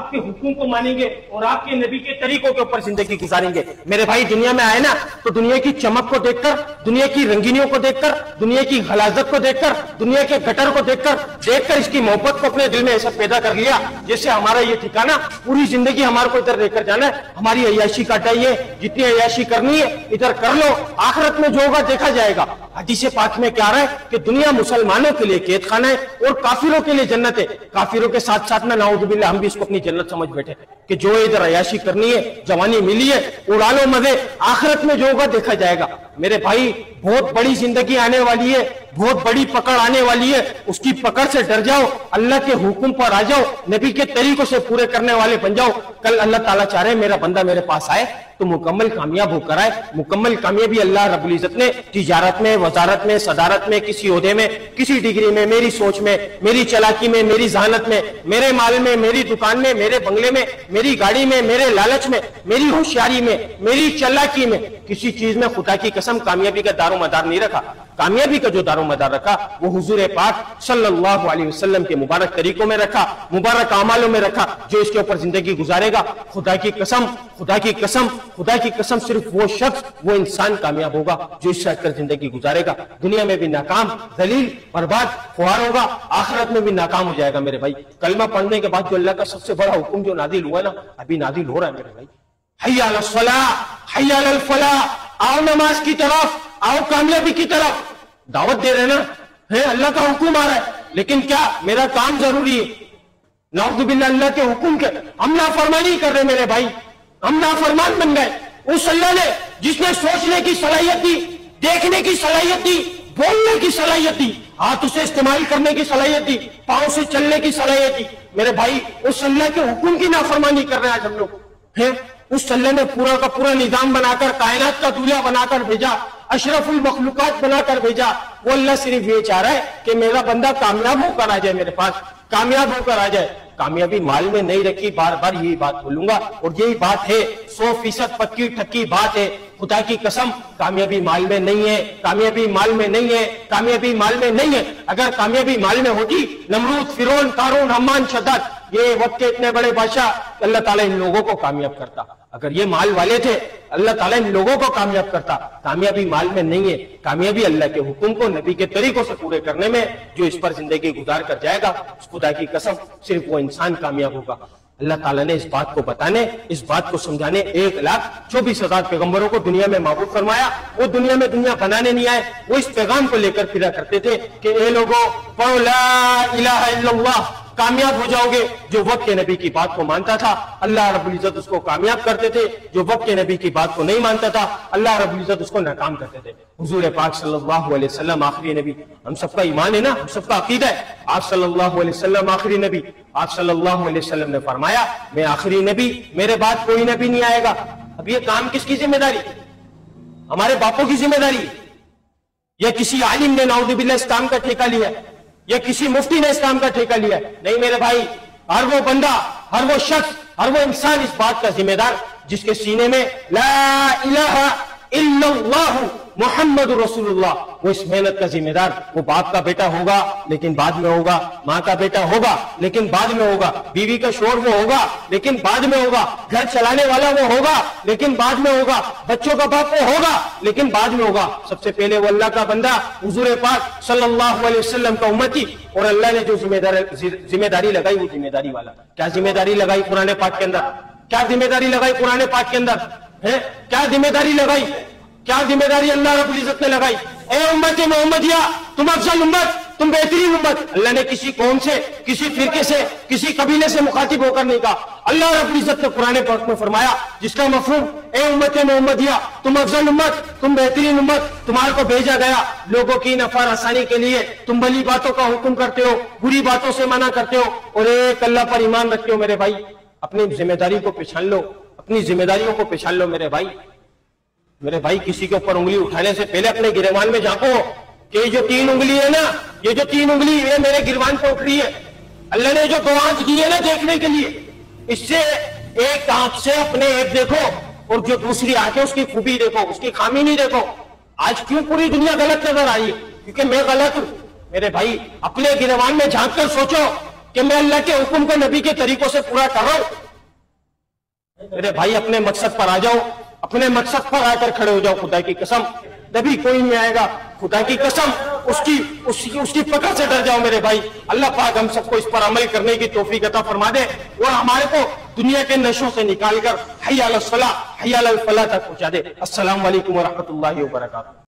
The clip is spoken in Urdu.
آپ کے حکم کو مانیں گے اور آپ کے نبی کے طریقوں کے اوپر زندگی گزاریں گے. میرے بھائی دنیا میں آئے نا تو دنیا کی چمک کو دیکھ کر, دنیا کی رنگینیوں کو دیکھ کر, دنیا کی غلاظت کو دیکھ کر, دنیا کے گٹر کو دیکھ کر اس کی محبت کو اپنے دل میں ایسا پیدا کر لیا جیسے ہمارا یہ ٹھکانا پوری زندگی ہمارے کو ادھر لے کر جانا ہے, ہماری عیاشی کاٹائیے, جتنی عیاشی کرنی ہے ادھر کر لو, آخرت میں جو ہوگا دیکھا جائے گا. حدیث پاک میں کیا رہا ہے کہ دنیا مسلمانوں کے لیے قید خانہ ہے اور کافروں کے لیے جنت ہے. کافروں کے ساتھ ساتھ میں نعوذ باللہ ہم بھی اس کو اپنی جنت سمجھ بیٹھے کہ جو ادھر عیاشی کرنی ہے, جوانی ملی ہے, اڑا لو مزے, آخرت میں جو ہوگا دیکھا جائے گا. میرے بھائی بہت بڑی زندگی آنے والی ہے, بہت بڑی پکڑ آنے والی ہے, اس کی پکڑ سے ڈر جاؤ, اللہ کے حکم پر آ جاؤ, نبی کے طریقوں سے پورے کرنے والے بن جاؤ. کل اللہ تعالیٰ چاہ رہے میرا بندہ میرے پاس آئے تو مکمل کامیاب ہو کر آئے. مکمل کامیابی اللہ رب العزت نے تجارت میں, وزارت میں, صدارت میں, کسی عہدے میں, کسی ڈگری میں, میری سوچ میں, میری چالاکی میں, میری ذہانت میں, میرے مال میں, میری دکان میں, میرے بنگلے میں, میری گاڑی میں, میرے لالچ میں, میری ہوشیاری میں, میری چالاکی میں, کسی چیز میں خدا کی قسم کامیابی کا دار و مدار نہیں رکھا. کامیابی کا جو دار و مدار رکھا وہ حضور پاک صلی اللہ علیہ وسلم کے مبارک طریقوں میں رکھا, مبارک اعمالوں میں رکھا. جو اس کے اوپر زندگی گزارے گا, خدا کی قسم, خدا کی قسم, خدا کی قسم, صرف وہ شخص, وہ انسان کامیاب ہوگا جو اس سے ہٹ کر زندگی گزارے گا. دنیا میں بھی ناکام, ذلیل, برباد, خوار ہوگا, آخرت میں بھی ناکام ہو جائے گا. میرے بھائی کلمہ پڑھنے کے بعد جو اللہ کا سب سے بڑا حکم جو نازل ہوا نا, ابھی نازل ہو رہا ہے. میرے بھائی حی علی الصلاۃ, حی علی الفلاح, آؤ نماز کی طرف, آؤ کامیابی کی طرف. دعوت دے رہے نا, ہے اللہ کا حکم آ رہا ہے, لیکن کیا میرا کام ضروری ہے؟ نعوذ باللہ اللہ کے حکم کے ہم نافرمانی کر رہے. میرے بھائی ہم نافرمان بن گئے. اس اللہ نے جس نے سوچنے کی صلاحیت دی, دیکھنے کی صلاحیت دی, بولنے کی صلاحیت دی, ہاتھ سے استعمال کرنے کی صلاحیت دی, پاؤں سے چلنے کی صلاحیت دی. میرے بھائی اس اللہ کے حکم کی نافرمانی کر رہے ہیں آج ہم لوگ. اس اللہ نے پورا کا پورا نظام بنا کر, کائنات کا دولہا بنا کر بھیجا, اشرف المخلوقات بنا کر بھیجا. وہ اللہ صرف یہ چاہ رہا ہے کہ میرا بندہ کامیاب ہو کر آ جائے, میرے پاس کامیاب ہو کر آ جائے. کامیابی مال میں نہیں رکھی, بار بار یہی بات بولوں گا, اور یہی بات ہے 100% پکی ٹھکی بات ہے. خدا کی قسم کامیابی مال میں نہیں ہے, کامیابی مال میں نہیں ہے, کامیابی مال میں نہیں ہے. اگر کامیابی مال میں ہوتی, نمرود, فرعون, قارون, حمان, شداد, یہ وقت کے اتنے بڑے بادشاہ, اللہ تعالیٰ ان لوگوں کو کامیاب کرتا. اگر یہ مال والے تھے اللہ تعالیٰ ان لوگوں کو کامیاب کرتا. کامیابی مال میں نہیں ہے, کامیابی اللہ کے حکم کو نبی کے طریقوں سے پورے کرنے میں. جو اس پر زندگی گزار کر جائے گا, خدا کی قسم صرف وہ انسان کامیاب ہوگا. اللہ تعالیٰ نے اس بات کو بتانے, اس بات کو سمجھانے 1,24,000 پیغمبروں کو دنیا میں معبود فرمایا. وہ دنیا میں دنیا بنانے نہیں آئے, وہ اس پیغام کو لے کر پھرا کرتے تھے کہ اے لوگوں پڑھو لا الہ الا اللہ, کامیاب ہو جاؤ گے. جو وقت کے نبی کی بات کو مانتا تھا اللہ رب العزت اس کو کامیاب کرتے تھے, جو وقت کے نبی کی بات کو نہیں مانتا تھا اللہ رب العزت اس کو ناکام کرتے تھے. حضور پاک صلی اللہ علیہ وسلم آخری نبی, ہم سب کا ایمان ہے نا, ہم سب کا عقیدہ ہے. آپ صلی اللہ علیہ وسلم آخری نبی, آپ صلی اللہ علیہ وسلم نے فرمایا میں آخری نبی, میرے بعد کوئی نبی نہیں آئے گا. اب یہ کام کس کی ذمہ داری؟ ہمارے باپوں کی ذمہ داری, یا کسی عالم نے نعوذ باللہ اس کام کا ٹھیکہ لیا, یا کسی مفتی نے اس کام کا ٹھیکہ لیا؟ نہیں میرے بھائی, ہر وہ بندہ, ہر وہ شخص, ہر وہ انسان اس بات کا ذمہ دار جس کے سینے میں لا الہ الا اللہ محمد رسول اللہ, وہ اس محنت کا ذمہ دار. وہ باپ کا بیٹا ہوگا لیکن بعد میں ہوگا, ماں کا بیٹا ہوگا لیکن بعد میں ہوگا, بیوی کا شوہر وہ ہوگا لیکن بعد میں ہوگا, گھر چلانے والا وہ ہوگا لیکن بعد میں ہوگا, بچوں کا باپ وہ ہوگا لیکن بعد میں ہوگا. سب سے پہلے وہ اللہ کا بندہ حضور پاک صلی اللہ علیہ وسلم کا امتی, اور اللہ نے جو ذمہ داری لگائی وہ ذمہ داری والا. کیا ذمہ داری لگائی قرآن پاک کے اندر؟ کیا ذمہ داری لگائی قرآن پاک کے اندر ہے؟ کیا ذمہ داری لگائی؟ کیا ذمہ داری اللہ رب العزت نے لگائی؟ اے امت محمدیہ, تم افضل امت, تم بہترین امت. اللہ نے کسی قوم سے, کسی فرقے سے, کسی قبیلے سے مخاطب ہو کر نہیں کہا. اللہ رب العزت نے قرآن پاک میں فرمایا جس کا مفہوم اے امت محمدیہ, تم افضل امت, تم بہترین امت, تمہارے کو بھیجا گیا لوگوں کی نفع رسانی کے لیے. تم بھلی باتوں کا حکم کرتے ہو, بری باتوں سے منع کرتے ہو, اور ایک اللہ پر ایمان رکھتے ہو. میرے بھائی اپنی ذمہ داری کو پہچان لو, اپنی ذمہ داریوں کو پہچان لو. میرے بھائی کسی کے اوپر انگلی اٹھانے سے پہلے اپنے گریبان میں جھانکو کہ یہ جو 3 انگلی ہے نا, یہ جو 3 انگلی ہے میرے گریبان پہ اٹھ رہی ہے. اللہ نے جو 2 آنکھ دی ہے نا دیکھنے کے لیے, اس سے ایک آنکھ سے اپنے ایپ دیکھو اور جو دوسری آنکھ ہے اس کی خوبی دیکھو, اس کی خامی نہیں دیکھو. آج کیوں پوری دنیا غلط نظر آئی ہے؟ کیونکہ میں غلط ہوں. میرے بھائی اپنے گریبان میں جھانک کر سوچو کہ میں اللہ کے حکم کو نبی کے طریقوں سے پورا کر رہا ہوں؟ میرے بھائی اپنے مقصد پر آ جاؤ، اپنے مقصد پر آ کر کھڑے ہو جاؤ. خدا کی قسم نبی کوئی نہیں آئے گا، خدا کی قسم اس کی پکڑ سے ڈر جاؤ میرے بھائی. اللہ پاک ہم سب کو اس پر عمل کرنے کی توفیق عطا فرما دے اور ہمارے کو دنیا کے نشوں سے نکال کر حی علی الصلاۃ حی علی الفلاح تک پہنچا دے. السلام علیکم ورحمۃ اللہ وبرکاتہ.